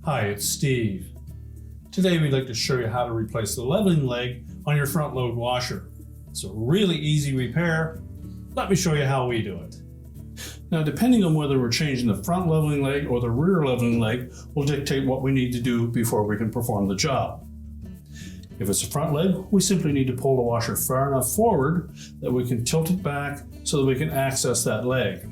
Hi, it's Steve. Today we'd like to show you how to replace the leveling leg on your front load washer. It's a really easy repair. Let me show you how we do it. Now, depending on whether we're changing the front leveling leg or the rear leveling leg will dictate what we need to do before we can perform the job. If it's a front leg, we simply need to pull the washer far enough forward that we can tilt it back so that we can access that leg.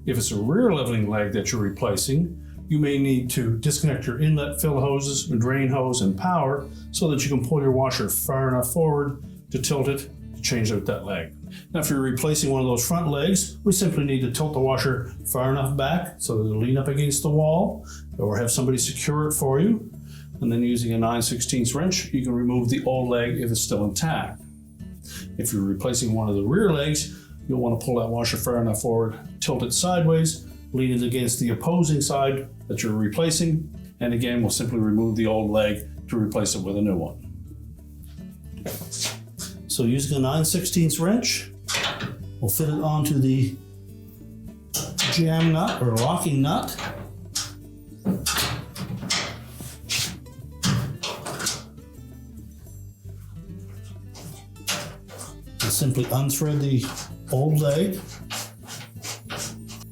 If it's a rear leveling leg that you're replacing, you may need to disconnect your inlet fill hoses, drain hose, and power so that you can pull your washer far enough forward to tilt it to change out that leg. Now, if you're replacing one of those front legs, we simply need to tilt the washer far enough back so that it'll lean up against the wall, or have somebody secure it for you. And then using a 9/16 wrench, you can remove the old leg if it's still intact. If you're replacing one of the rear legs, you'll want to pull that washer far enough forward, tilt it sideways, lean it against the opposing side that you're replacing, and again, we'll simply remove the old leg to replace it with a new one. So using a 9/16 wrench, we'll fit it onto the jam nut or locking nut. And simply unthread the old leg.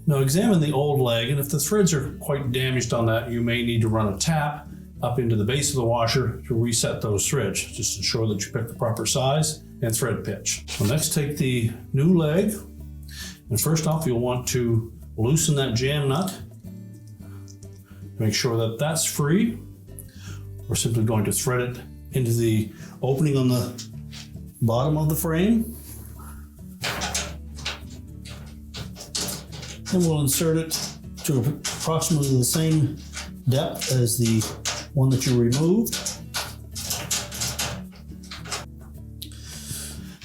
Now examine the old leg, and if the threads are quite damaged on that, you may need to run a tap up into the base of the washer to reset those threads. Just ensure that you pick the proper size and thread pitch. So next, take the new leg, and first off you'll want to loosen that jam nut. Make sure that that's free. We're simply going to thread it into the opening on the bottom of the frame. Then we'll insert it to approximately the same depth as the one that you removed.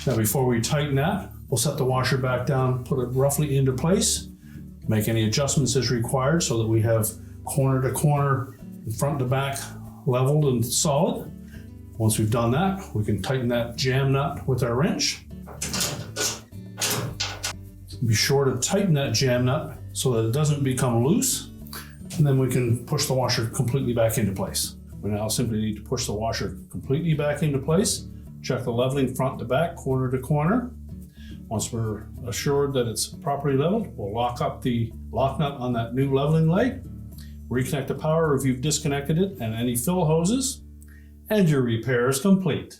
Now, before we tighten that, we'll set the washer back down, put it roughly into place, make any adjustments as required so that we have corner to corner and front to back leveled and solid. Once we've done that, we can tighten that jam nut with our wrench. Be sure to tighten that jam nut so that it doesn't become loose, and then we can push the washer completely back into place. We now simply need to push the washer completely back into place, check the leveling front to back, corner to corner. Once we're assured that it's properly leveled, we'll lock up the lock nut on that new leveling leg, reconnect the power if you've disconnected it and any fill hoses, and your repair is complete.